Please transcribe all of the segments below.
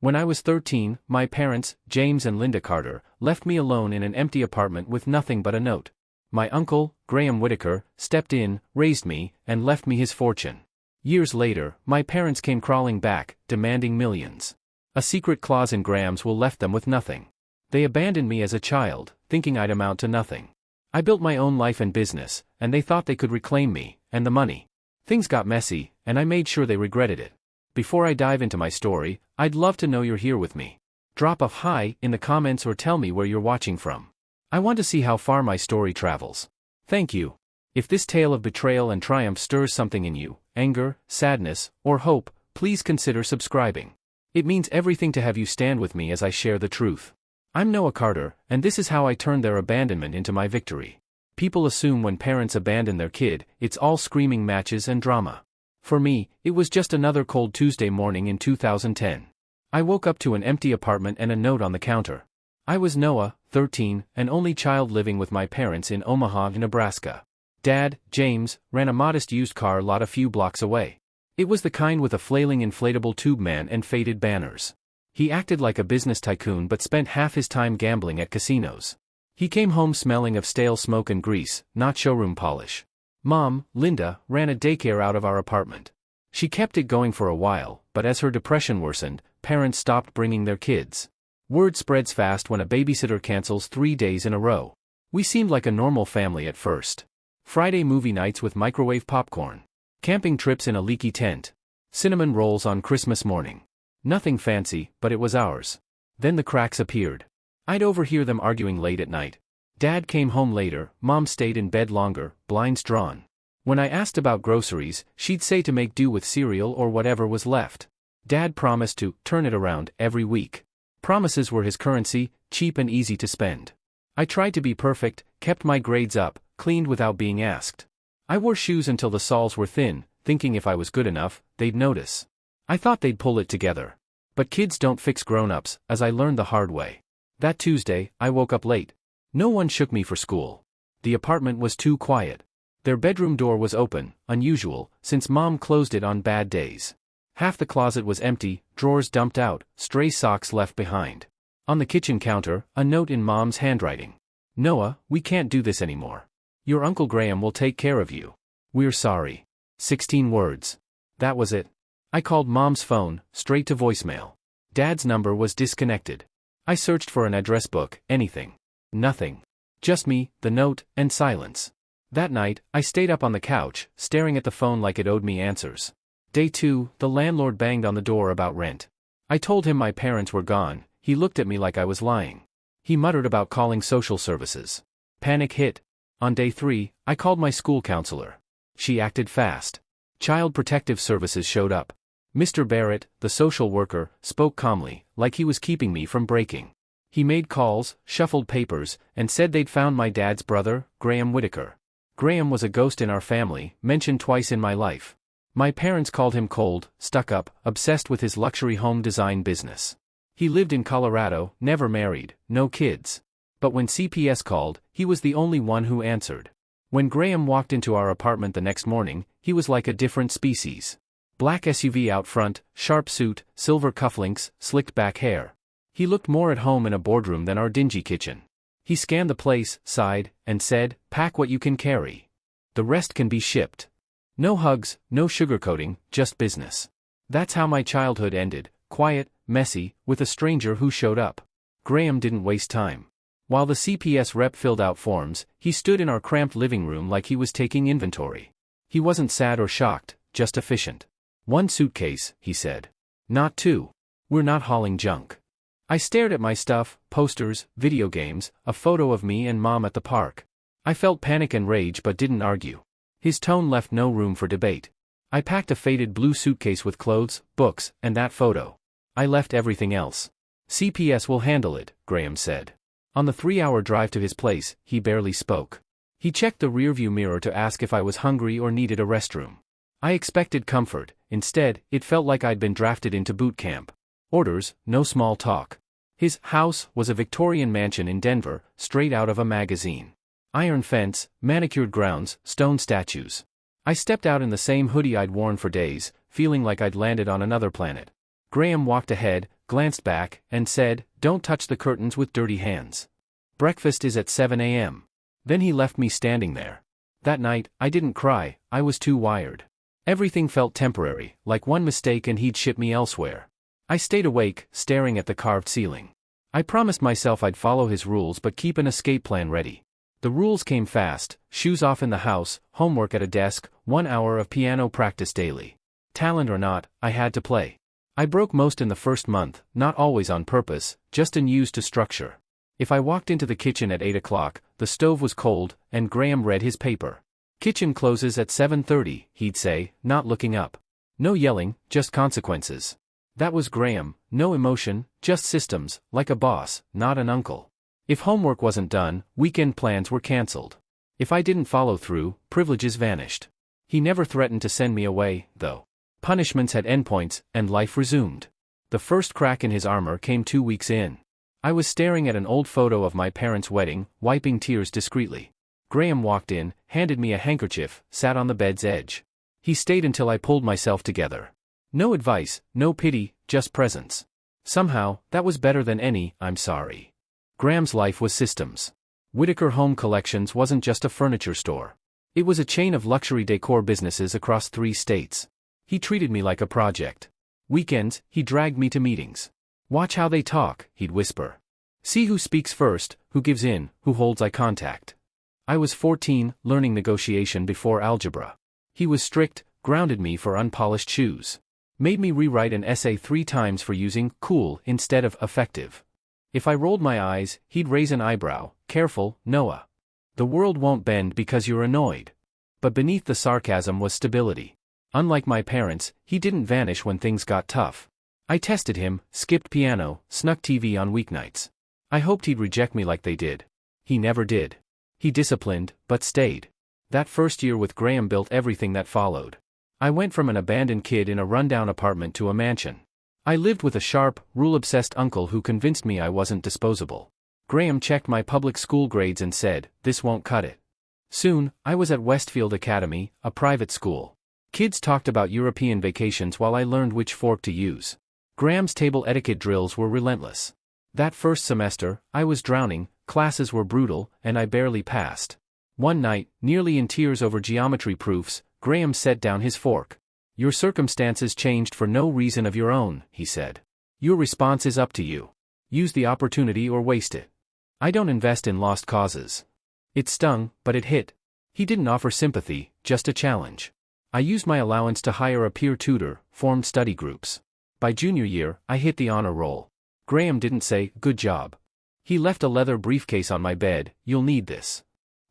When I was 13, my parents, James and Linda Carter, left me alone in an empty apartment with nothing but a note. My uncle, Graham Whitaker, stepped in, raised me, and left me his fortune. Years later, my parents came crawling back, demanding millions. A secret clause in Graham's will left them with nothing. They abandoned me as a child, thinking I'd amount to nothing. I built my own life and business, and they thought they could reclaim me, and the money. Things got messy, and I made sure they regretted it. Before I dive into my story, I'd love to know you're here with me. Drop a hi in the comments or tell me where you're watching from. I want to see how far my story travels. Thank you. If this tale of betrayal and triumph stirs something in you, anger, sadness, or hope, please consider subscribing. It means everything to have you stand with me as I share the truth. I'm Noah Carter, and this is how I turned their abandonment into my victory. People assume when parents abandon their kid, it's all screaming matches and drama. For me, it was just another cold Tuesday morning in 2010. I woke up to an empty apartment and a note on the counter. I was Noah, 13, an only child living with my parents in Omaha, Nebraska. Dad, James, ran a modest used car lot a few blocks away. It was the kind with a flailing inflatable tube man and faded banners. He acted like a business tycoon but spent half his time gambling at casinos. He came home smelling of stale smoke and grease, not showroom polish. Mom, Linda, ran a daycare out of our apartment. She kept it going for a while, but as her depression worsened, parents stopped bringing their kids. Word spreads fast when a babysitter cancels 3 days in a row. We seemed like a normal family at first. Friday movie nights with microwave popcorn. Camping trips in a leaky tent. Cinnamon rolls on Christmas morning. Nothing fancy, but it was ours. Then the cracks appeared. I'd overhear them arguing late at night. Dad came home later, Mom stayed in bed longer, blinds drawn. When I asked about groceries, she'd say to make do with cereal or whatever was left. Dad promised to turn it around every week. Promises were his currency, cheap and easy to spend. I tried to be perfect, kept my grades up, cleaned without being asked. I wore shoes until the soles were thin, thinking if I was good enough, they'd notice. I thought they'd pull it together. But kids don't fix grown-ups, as I learned the hard way. That Tuesday, I woke up late. No one shook me for school. The apartment was too quiet. Their bedroom door was open, unusual, since Mom closed it on bad days. Half the closet was empty, drawers dumped out, stray socks left behind. On the kitchen counter, a note in Mom's handwriting. Noah, we can't do this anymore. Your Uncle Graham will take care of you. We're sorry. 16 words. That was it. I called Mom's phone, straight to voicemail. Dad's number was disconnected. I searched for an address book, anything. Nothing. Just me, the note, and silence. That night, I stayed up on the couch, staring at the phone like it owed me answers. Day 2, the landlord banged on the door about rent. I told him my parents were gone. He looked at me like I was lying. He muttered about calling social services. Panic hit. On day 3, I called my school counselor. She acted fast. Child Protective Services showed up. Mr. Barrett, the social worker, spoke calmly, like he was keeping me from breaking. He made calls, shuffled papers, and said they'd found my dad's brother, Graham Whitaker. Graham was a ghost in our family, mentioned twice in my life. My parents called him cold, stuck up, obsessed with his luxury home design business. He lived in Colorado, never married, no kids. But when CPS called, he was the only one who answered. When Graham walked into our apartment the next morning, he was like a different species. Black SUV out front, sharp suit, silver cufflinks, slicked back hair. He looked more at home in a boardroom than our dingy kitchen. He scanned the place, sighed, and said, "Pack what you can carry. The rest can be shipped." No hugs, no sugarcoating, just business. That's how my childhood ended, quiet, messy, with a stranger who showed up. Graham didn't waste time. While the CPS rep filled out forms, he stood in our cramped living room like he was taking inventory. He wasn't sad or shocked, just efficient. "1 suitcase," he said. "Not 2. We're not hauling junk." I stared at my stuff, posters, video games, a photo of me and Mom at the park. I felt panic and rage but didn't argue. His tone left no room for debate. I packed a faded blue suitcase with clothes, books, and that photo. I left everything else. "CPS will handle it," Graham said. On the 3-hour drive to his place, he barely spoke. He checked the rearview mirror to ask if I was hungry or needed a restroom. I expected comfort. Instead, it felt like I'd been drafted into boot camp. Orders, no small talk. His house was a Victorian mansion in Denver, straight out of a magazine. Iron fence, manicured grounds, stone statues. I stepped out in the same hoodie I'd worn for days, feeling like I'd landed on another planet. Graham walked ahead, glanced back, and said, "Don't touch the curtains with dirty hands. Breakfast is at 7 a.m. Then he left me standing there. That night, I didn't cry, I was too wired. Everything felt temporary, like one mistake and he'd ship me elsewhere. I stayed awake, staring at the carved ceiling. I promised myself I'd follow his rules but keep an escape plan ready. The rules came fast: shoes off in the house, homework at a desk, 1 hour of piano practice daily. Talent or not, I had to play. I broke most in the first month, not always on purpose, just unused to structure. If I walked into the kitchen at 8 o'clock, the stove was cold, and Graham read his paper. "Kitchen closes at 7:30, he'd say, not looking up. No yelling, just consequences. That was Graham, no emotion, just systems, like a boss, not an uncle. If homework wasn't done, weekend plans were cancelled. If I didn't follow through, privileges vanished. He never threatened to send me away, though. Punishments had endpoints, and life resumed. The first crack in his armor came 2 weeks in. I was staring at an old photo of my parents' wedding, wiping tears discreetly. Graham walked in, handed me a handkerchief, sat on the bed's edge. He stayed until I pulled myself together. No advice, no pity, just presence. Somehow, that was better than any "I'm sorry." Graham's life was systems. Whitaker Home Collections wasn't just a furniture store. It was a chain of luxury decor businesses across 3 states. He treated me like a project. Weekends, he dragged me to meetings. "Watch how they talk," he'd whisper. "See who speaks first, who gives in, who holds eye contact." I was 14, learning negotiation before algebra. He was strict, grounded me for unpolished shoes. Made me rewrite an essay 3 times for using "cool" instead of "effective." If I rolled my eyes, he'd raise an eyebrow. "Careful, Noah. The world won't bend because you're annoyed." But beneath the sarcasm was stability. Unlike my parents, he didn't vanish when things got tough. I tested him, skipped piano, snuck TV on weeknights. I hoped he'd reject me like they did. He never did. He disciplined, but stayed. That first year with Graham built everything that followed. I went from an abandoned kid in a rundown apartment to a mansion. I lived with a sharp, rule-obsessed uncle who convinced me I wasn't disposable. Graham checked my public school grades and said, "This won't cut it." Soon, I was at Westfield Academy, a private school. Kids talked about European vacations while I learned which fork to use. Graham's table etiquette drills were relentless. That first semester, I was drowning, classes were brutal, and I barely passed. One night, nearly in tears over geometry proofs, Graham set down his fork. "Your circumstances changed for no reason of your own," he said. "Your response is up to you. Use the opportunity or waste it." I don't invest in lost causes. It stung, but it hit. He didn't offer sympathy, just a challenge. I used my allowance to hire a peer tutor, formed study groups. By junior year, I hit the honor roll. Graham didn't say, "Good job." He left a leather briefcase on my bed, "You'll need this."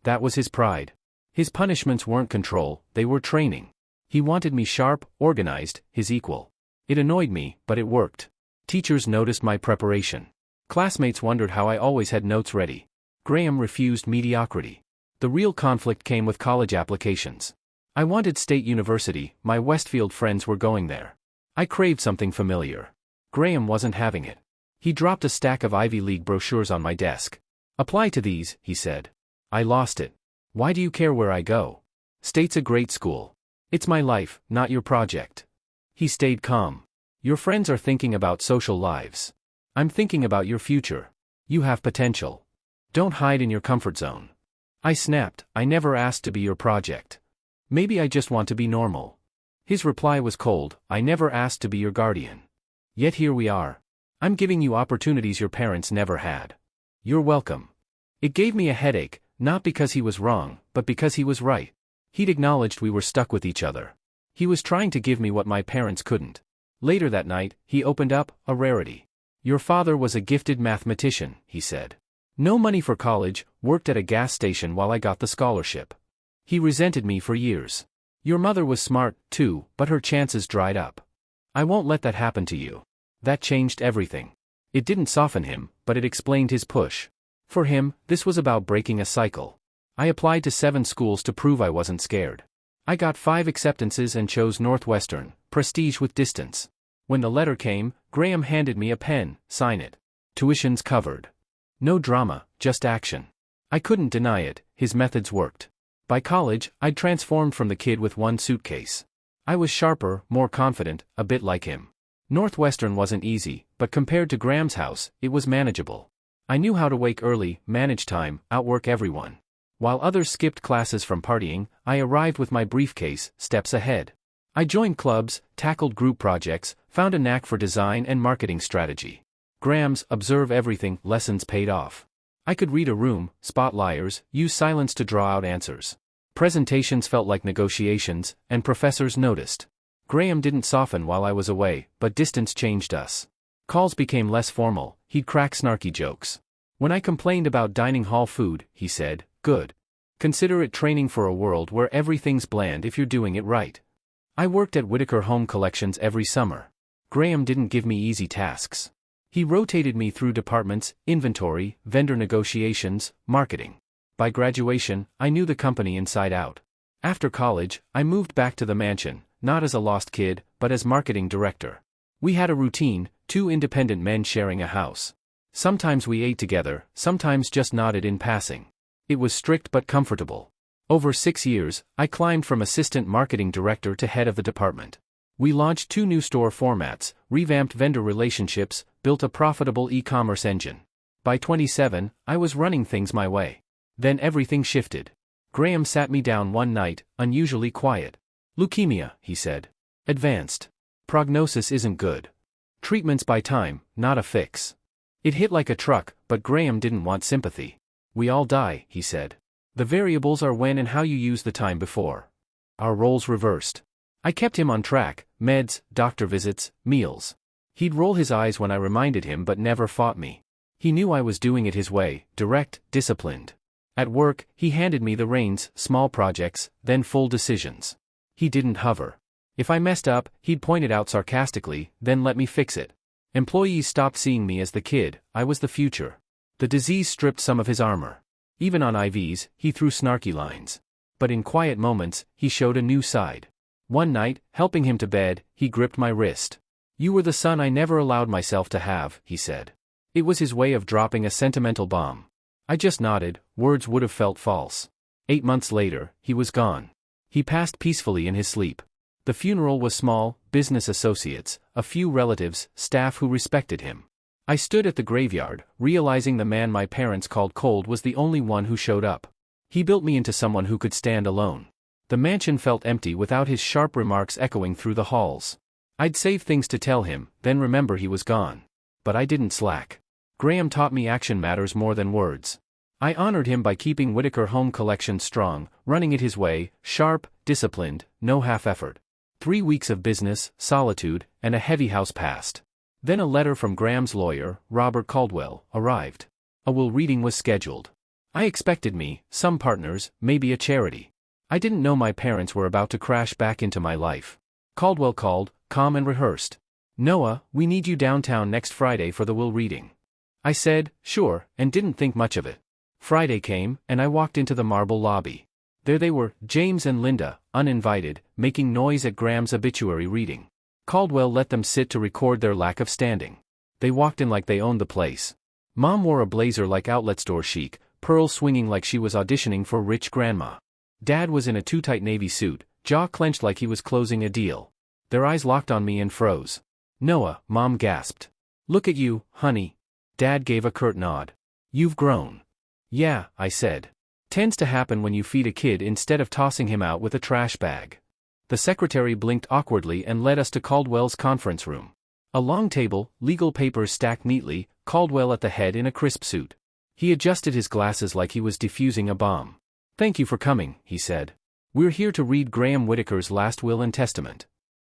That was his pride. His punishments weren't control, they were training. He wanted me sharp, organized, his equal. It annoyed me, but it worked. Teachers noticed my preparation. Classmates wondered how I always had notes ready. Graham refused mediocrity. The real conflict came with college applications. I wanted State University, my Westfield friends were going there. I craved something familiar. Graham wasn't having it. He dropped a stack of Ivy League brochures on my desk. "Apply to these," he said. I lost it. "Why do you care where I go? State's a great school. It's my life, not your project." He stayed calm. "Your friends are thinking about social lives. I'm thinking about your future. You have potential. Don't hide in your comfort zone." I snapped, "I never asked to be your project. Maybe I just want to be normal." His reply was cold, "I never asked to be your guardian. Yet here we are. I'm giving you opportunities your parents never had. You're welcome." It gave me a headache, not because he was wrong, but because he was right. He'd acknowledged we were stuck with each other. He was trying to give me what my parents couldn't. Later that night, he opened up, a rarity. "Your father was a gifted mathematician," he said. "No money for college, worked at a gas station while I got the scholarship. He resented me for years. Your mother was smart, too, but her chances dried up. I won't let that happen to you." That changed everything. It didn't soften him, but it explained his push. For him, this was about breaking a cycle. I applied to 7 schools to prove I wasn't scared. I got 5 acceptances and chose Northwestern, prestige with distance. When the letter came, Graham handed me a pen, "Sign it. Tuition's covered." No drama, just action. I couldn't deny it, his methods worked. By college, I'd transformed from the kid with 1 suitcase. I was sharper, more confident, a bit like him. Northwestern wasn't easy, but compared to Graham's house, it was manageable. I knew how to wake early, manage time, outwork everyone. While others skipped classes from partying, I arrived with my briefcase, steps ahead. I joined clubs, tackled group projects, found a knack for design and marketing strategy. Graham's observe everything lessons paid off. I could read a room, spot liars, use silence to draw out answers. Presentations felt like negotiations, and professors noticed. Graham didn't soften while I was away, but distance changed us. Calls became less formal, he'd crack snarky jokes. When I complained about dining hall food, he said, "Good. Consider it training for a world where everything's bland if you're doing it right." I worked at Whitaker Home Collections every summer. Graham didn't give me easy tasks. He rotated me through departments, inventory, vendor negotiations, marketing. By graduation, I knew the company inside out. After college, I moved back to the mansion, not as a lost kid, but as marketing director. We had a routine, 2 independent men sharing a house. Sometimes we ate together, sometimes just nodded in passing. It was strict but comfortable. Over 6 years, I climbed from assistant marketing director to head of the department. We launched 2 new store formats, revamped vendor relationships, built a profitable e-commerce engine. By 27, I was running things my way. Then everything shifted. Graham sat me down one night, unusually quiet. "Leukemia," he said. "Advanced. Prognosis isn't good. Treatment's by time, not a fix." It hit like a truck, but Graham didn't want sympathy. "We all die," he said. "The variables are when and how you use the time before." Our roles reversed. I kept him on track, meds, doctor visits, meals. He'd roll his eyes when I reminded him but never fought me. He knew I was doing it his way, direct, disciplined. At work, he handed me the reins, small projects, then full decisions. He didn't hover. If I messed up, he'd point it out sarcastically, then let me fix it. Employees stopped seeing me as the kid, I was the future. The disease stripped some of his armor. Even on IVs, he threw snarky lines. But in quiet moments, he showed a new side. One night, helping him to bed, he gripped my wrist. "You were the son I never allowed myself to have," he said. It was his way of dropping a sentimental bomb. I just nodded, words would have felt false. 8 months later, he was gone. He passed peacefully in his sleep. The funeral was small, business associates, a few relatives, staff who respected him. I stood at the graveyard, realizing the man my parents called cold was the only one who showed up. He built me into someone who could stand alone. The mansion felt empty without his sharp remarks echoing through the halls. I'd save things to tell him, then remember he was gone. But I didn't slack. Graham taught me action matters more than words. I honored him by keeping Whitaker Home Collection strong, running it his way, sharp, disciplined, no half-effort. 3 weeks of business, solitude, and a heavy house passed. Then a letter from Graham's lawyer, Robert Caldwell, arrived. A will reading was scheduled. I expected me, some partners, maybe a charity. I didn't know my parents were about to crash back into my life. Caldwell called, calm and rehearsed. "Noah, we need you downtown next Friday for the will reading." I said, "Sure," and didn't think much of it. Friday came, and I walked into the marble lobby. There they were, James and Linda, uninvited, making noise at Graham's obituary reading. Caldwell let them sit to record their lack of standing. They walked in like they owned the place. Mom wore a blazer like outlet store chic, pearls swinging like she was auditioning for rich grandma. Dad was in a too-tight navy suit, jaw clenched like he was closing a deal. Their eyes locked on me and froze. "Noah," Mom gasped. "Look at you, honey." Dad gave a curt nod. "You've grown." "Yeah," I said. "Tends to happen when you feed a kid instead of tossing him out with a trash bag." The secretary blinked awkwardly and led us to Caldwell's conference room. A long table, legal papers stacked neatly, Caldwell at the head in a crisp suit. He adjusted his glasses like he was defusing a bomb. "Thank you for coming," he said. "We're here to read Graham Whitaker's last will and testament."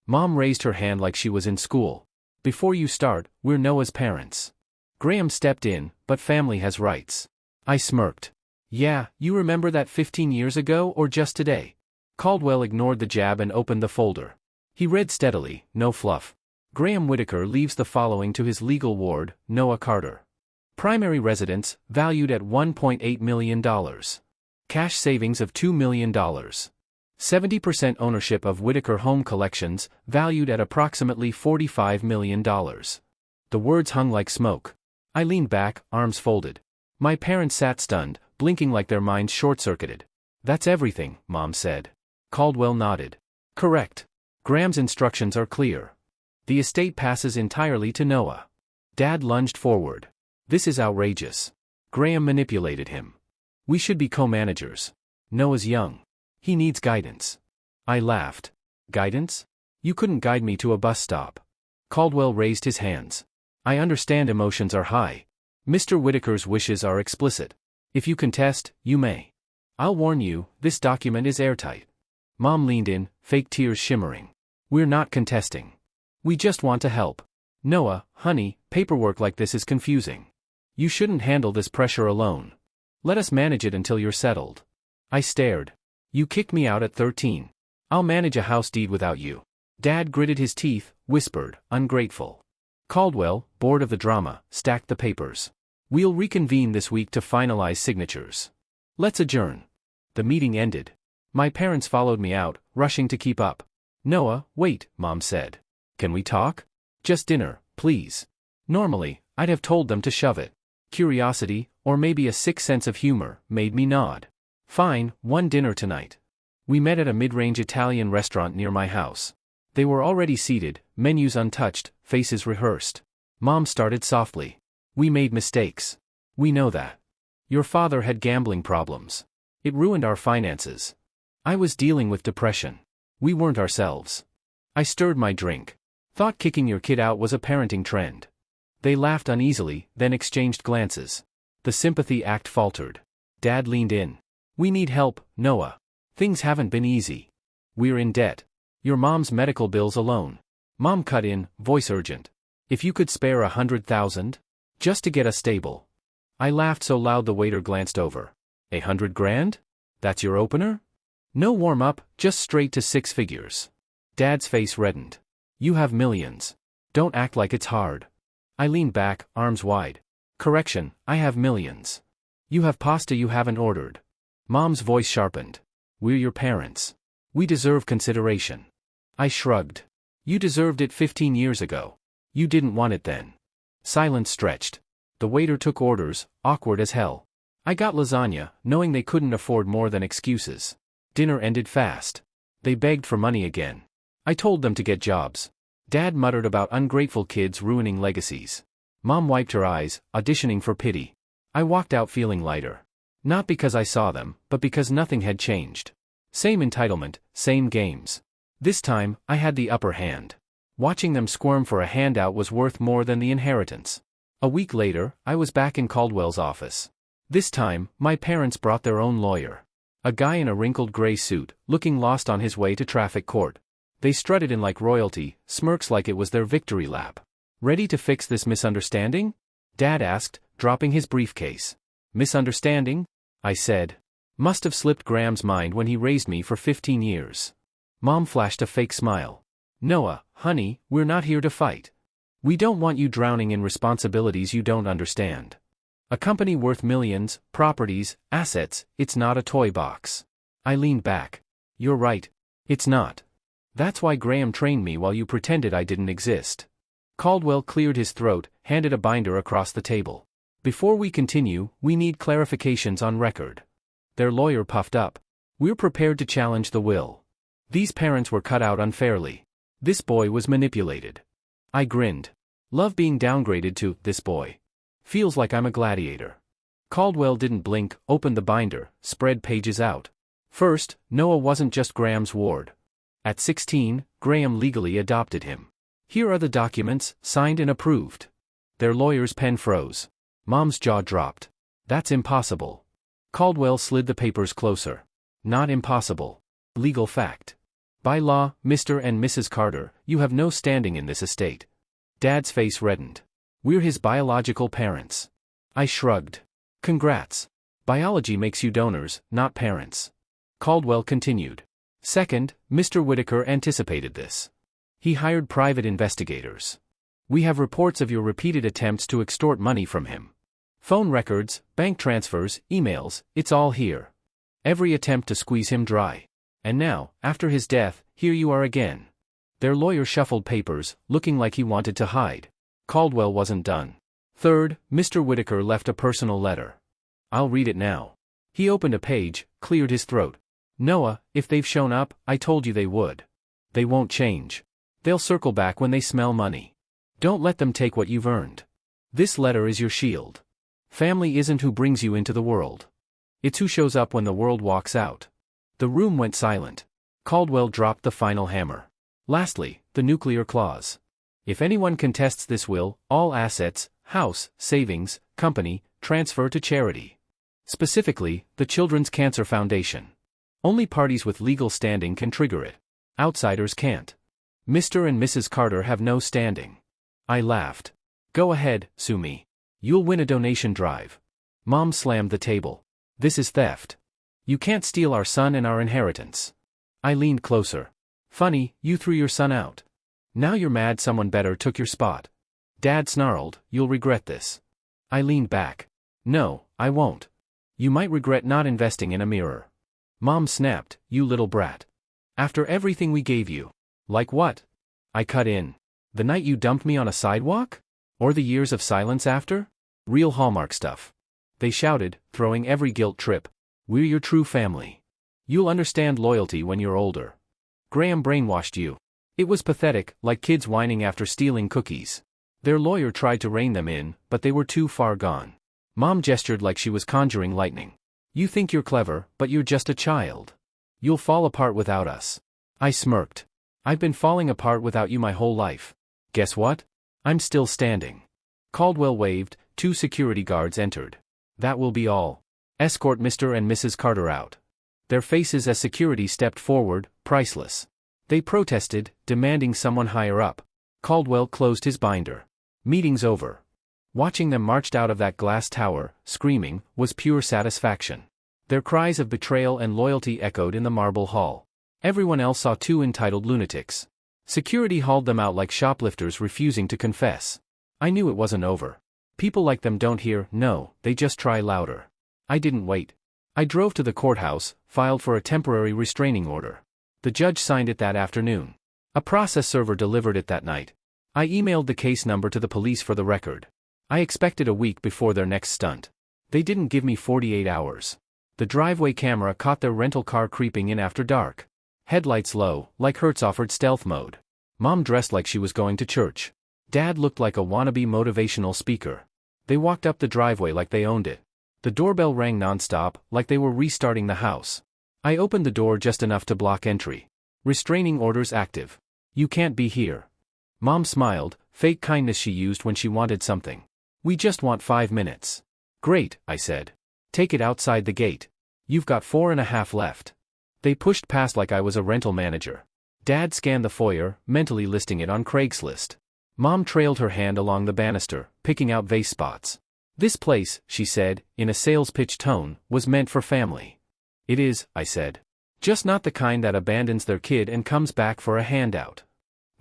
Mom raised her hand like she was in school. "Before you start, we're Noah's parents." Graham stepped in, "But family has rights." I smirked. "Yeah, you remember that 15 years ago or just today?" Caldwell ignored the jab and opened the folder. He read steadily, no fluff. Graham Whitaker leaves the following to his legal ward, Noah Carter. Primary residence, valued at $1.8 million. Cash savings of $2 million. 70% ownership of Whitaker Home Collections, valued at approximately $45 million. The words hung like smoke. I leaned back, arms folded. My parents sat stunned, blinking like their minds short-circuited. "That's everything," Mom said. Caldwell nodded. "Correct. Graham's instructions are clear. The estate passes entirely to Noah. Dad lunged forward. This is outrageous. Graham manipulated him. We should be co-managers. Noah's young. He needs guidance. I laughed. Guidance? You couldn't guide me to a bus stop. Caldwell raised his hands. I understand emotions are high. Mr. Whitaker's wishes are explicit. If you contest, you may. I'll warn you, this document is airtight. Mom leaned in, fake tears shimmering. We're not contesting. We just want to help. Noah, honey, paperwork like this is confusing. You shouldn't handle this pressure alone. Let us manage it until you're settled. I stared. You kicked me out at 13. I'll manage a house deed without you. Dad gritted his teeth, whispered, ungrateful. Caldwell, bored of the drama, stacked the papers. We'll reconvene this week to finalize signatures. Let's adjourn. The meeting ended. My parents followed me out, rushing to keep up. Noah, wait, Mom said. Can we talk? Just dinner, please. Normally, I'd have told them to shove it. Curiosity, or maybe a sick sense of humor, made me nod. Fine, one dinner tonight. We met at a mid-range Italian restaurant near my house. They were already seated, menus untouched, faces rehearsed. Mom started softly. We made mistakes. We know that. Your father had gambling problems. It ruined our finances. I was dealing with depression. We weren't ourselves. I stirred my drink. Thought kicking your kid out was a parenting trend. They laughed uneasily, then exchanged glances. The sympathy act faltered. Dad leaned in. We need help, Noah. Things haven't been easy. We're in debt. Your mom's medical bills alone. Mom cut in, voice urgent. If you could spare 100,000? Just to get us stable. I laughed so loud the waiter glanced over. 100 grand? That's your opener? No warm-up, just straight to 6 figures. Dad's face reddened. You have millions. Don't act like it's hard. I leaned back, arms wide. Correction, I have millions. You have pasta you haven't ordered. Mom's voice sharpened. We're your parents. We deserve consideration. I shrugged. You deserved it 15 years ago. You didn't want it then. Silence stretched. The waiter took orders, awkward as hell. I got lasagna, knowing they couldn't afford more than excuses. Dinner ended fast. They begged for money again. I told them to get jobs. Dad muttered about ungrateful kids ruining legacies. Mom wiped her eyes, auditioning for pity. I walked out feeling lighter. Not because I saw them, but because nothing had changed. Same entitlement, same games. This time, I had the upper hand. Watching them squirm for a handout was worth more than the inheritance. A week later, I was back in Caldwell's office. This time, my parents brought their own lawyer. A guy in a wrinkled gray suit, looking lost on his way to traffic court. They strutted in like royalty, smirks like it was their victory lap. Ready to fix this misunderstanding? Dad asked, dropping his briefcase. Misunderstanding? I said. Must have slipped Graham's mind when he raised me for 15 years. Mom flashed a fake smile. Noah, honey, we're not here to fight. We don't want you drowning in responsibilities you don't understand. A company worth millions, properties, assets, it's not a toy box. I leaned back. You're right. It's not. That's why Graham trained me while you pretended I didn't exist. Caldwell cleared his throat, handed a binder across the table. Before we continue, we need clarifications on record. Their lawyer puffed up. We're prepared to challenge the will. These parents were cut out unfairly. This boy was manipulated. I grinned. Love being downgraded to this boy. Feels like I'm a gladiator. Caldwell didn't blink, opened the binder, spread pages out. First, Noah wasn't just Graham's ward. At 16, Graham legally adopted him. Here are the documents, signed and approved. Their lawyer's pen froze. Mom's jaw dropped. That's impossible. Caldwell slid the papers closer. Not impossible. Legal fact. By law, Mr. and Mrs. Carter, you have no standing in this estate. Dad's face reddened. We're his biological parents. I shrugged. Congrats. Biology makes you donors, not parents. Caldwell continued. Second, Mr. Whitaker anticipated this. He hired private investigators. We have reports of your repeated attempts to extort money from him. Phone records, bank transfers, emails, it's all here. Every attempt to squeeze him dry. And now, after his death, here you are again. Their lawyer shuffled papers, looking like he wanted to hide. Caldwell wasn't done. Third, Mr. Whitaker left a personal letter. I'll read it now. He opened a page, cleared his throat. Noah, if they've shown up, I told you they would. They won't change. They'll circle back when they smell money. Don't let them take what you've earned. This letter is your shield. Family isn't who brings you into the world. It's who shows up when the world walks out. The room went silent. Caldwell dropped the final hammer. Lastly, the nuclear clause. If anyone contests this will, all assets, house, savings, company, transfer to charity. Specifically, the Children's Cancer Foundation. Only parties with legal standing can trigger it. Outsiders can't. Mr. and Mrs. Carter have no standing. I laughed. Go ahead, sue me. You'll win a donation drive. Mom slammed the table. This is theft. You can't steal our son and our inheritance. I leaned closer. Funny, you threw your son out. Now you're mad someone better took your spot. Dad snarled, you'll regret this. I leaned back. No, I won't. You might regret not investing in a mirror. Mom snapped, you little brat. After everything we gave you. Like what? I cut in. The night you dumped me on a sidewalk? Or the years of silence after? Real Hallmark stuff. They shouted, throwing every guilt trip. We're your true family. You'll understand loyalty when you're older. Graham brainwashed you. It was pathetic, like kids whining after stealing cookies. Their lawyer tried to rein them in, but they were too far gone. Mom gestured like she was conjuring lightning. You think you're clever, but you're just a child. You'll fall apart without us. I smirked. I've been falling apart without you my whole life. Guess what? I'm still standing. Caldwell waved, 2 security guards entered. That will be all. Escort Mr. and Mrs. Carter out. Their faces as security stepped forward, priceless. They protested, demanding someone higher up. Caldwell closed his binder. Meeting's over. Watching them marched out of that glass tower, screaming, was pure satisfaction. Their cries of betrayal and loyalty echoed in the marble hall. Everyone else saw 2 entitled lunatics. Security hauled them out like shoplifters refusing to confess. I knew it wasn't over. People like them don't hear no, they just try louder. I didn't wait. I drove to the courthouse, filed for a temporary restraining order. The judge signed it that afternoon. A process server delivered it that night. I emailed the case number to the police for the record. I expected a week before their next stunt. They didn't give me 48 hours. The driveway camera caught their rental car creeping in after dark. Headlights low, like Hertz offered stealth mode. Mom dressed like she was going to church. Dad looked like a wannabe motivational speaker. They walked up the driveway like they owned it. The doorbell rang nonstop, like they were restarting the house. I opened the door just enough to block entry. Restraining orders active. You can't be here. Mom smiled, fake kindness she used when she wanted something. We just want 5 minutes. Great, I said. Take it outside the gate. You've got 4.5 left. They pushed past like I was a rental manager. Dad scanned the foyer, mentally listing it on Craigslist. Mom trailed her hand along the banister, picking out vase spots. This place, she said, in a sales pitch tone, was meant for family. It is, I said. Just not the kind that abandons their kid and comes back for a handout.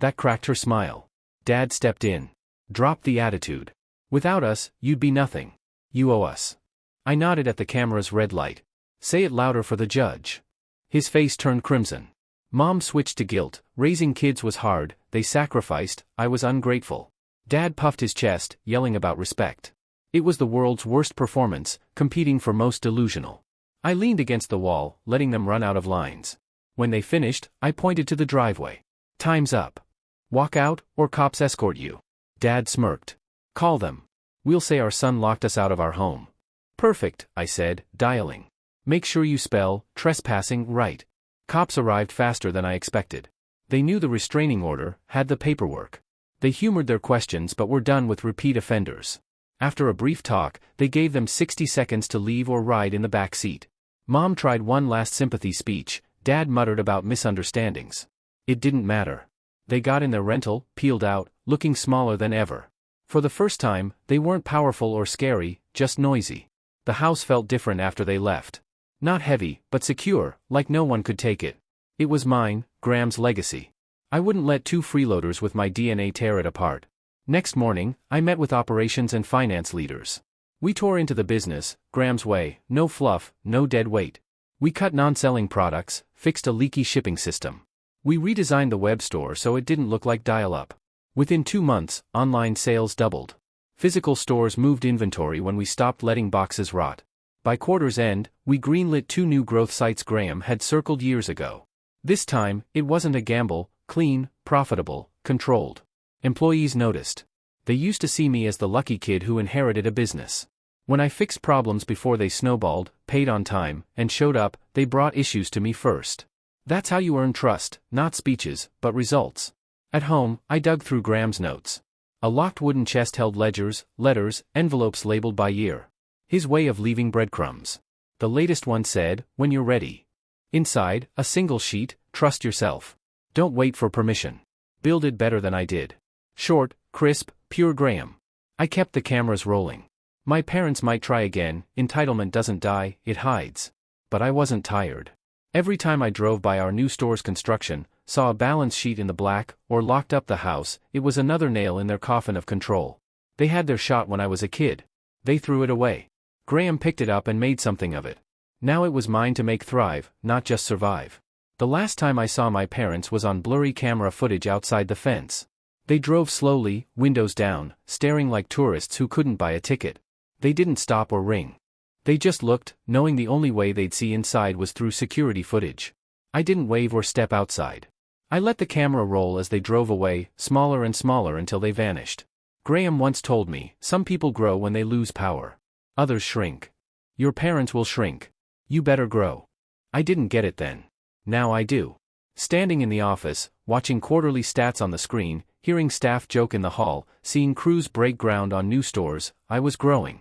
That cracked her smile. Dad stepped in. Dropped the attitude. Without us, you'd be nothing. You owe us. I nodded at the camera's red light. Say it louder for the judge. His face turned crimson. Mom switched to guilt. Raising kids was hard, they sacrificed, I was ungrateful. Dad puffed his chest, yelling about respect. It was the world's worst performance, competing for most delusional. I leaned against the wall, letting them run out of lines. When they finished, I pointed to the driveway. Time's up. Walk out, or cops escort you. Dad smirked. Call them. We'll say our son locked us out of our home. Perfect, I said, dialing. Make sure you spell trespassing right. Cops arrived faster than I expected. They knew the restraining order, had the paperwork. They humored their questions but were done with repeat offenders. After a brief talk, they gave them 60 seconds to leave or ride in the back seat. Mom tried one last sympathy speech. Dad muttered about misunderstandings. It didn't matter. They got in their rental, peeled out, looking smaller than ever. For the first time, they weren't powerful or scary, just noisy. The house felt different after they left. Not heavy, but secure, like no one could take it. It was mine, Graham's legacy. I wouldn't let 2 freeloaders with my DNA tear it apart. Next morning, I met with operations and finance leaders. We tore into the business, Graham's way, no fluff, no dead weight. We cut non-selling products, fixed a leaky shipping system. We redesigned the web store so it didn't look like dial-up. Within 2 months, online sales doubled. Physical stores moved inventory when we stopped letting boxes rot. By quarter's end, we greenlit 2 new growth sites Graham had circled years ago. This time, it wasn't a gamble, clean, profitable, controlled. Employees noticed. They used to see me as the lucky kid who inherited a business. When I fixed problems before they snowballed, paid on time, and showed up, they brought issues to me first. That's how you earn trust, not speeches, but results. At home, I dug through Graham's notes. A locked wooden chest held ledgers, letters, envelopes labeled by year. His way of leaving breadcrumbs. The latest one said, "When you're ready." Inside, a single sheet, "Trust yourself. Don't wait for permission. Bill did better than I did." Short, crisp, pure Graham. I kept the cameras rolling. My parents might try again, entitlement doesn't die, it hides. But I wasn't tired. Every time I drove by our new store's construction, saw a balance sheet in the black, or locked up the house, it was another nail in their coffin of control. They had their shot when I was a kid. They threw it away. Graham picked it up and made something of it. Now it was mine to make thrive, not just survive. The last time I saw my parents was on blurry camera footage outside the fence. They drove slowly, windows down, staring like tourists who couldn't buy a ticket. They didn't stop or ring. They just looked, knowing the only way they'd see inside was through security footage. I didn't wave or step outside. I let the camera roll as they drove away, smaller and smaller until they vanished. Graham once told me, some people grow when they lose power. Others shrink. Your parents will shrink. You better grow. I didn't get it then. Now I do. Standing in the office, watching quarterly stats on the screen, hearing staff joke in the hall, seeing crews break ground on new stores, I was growing.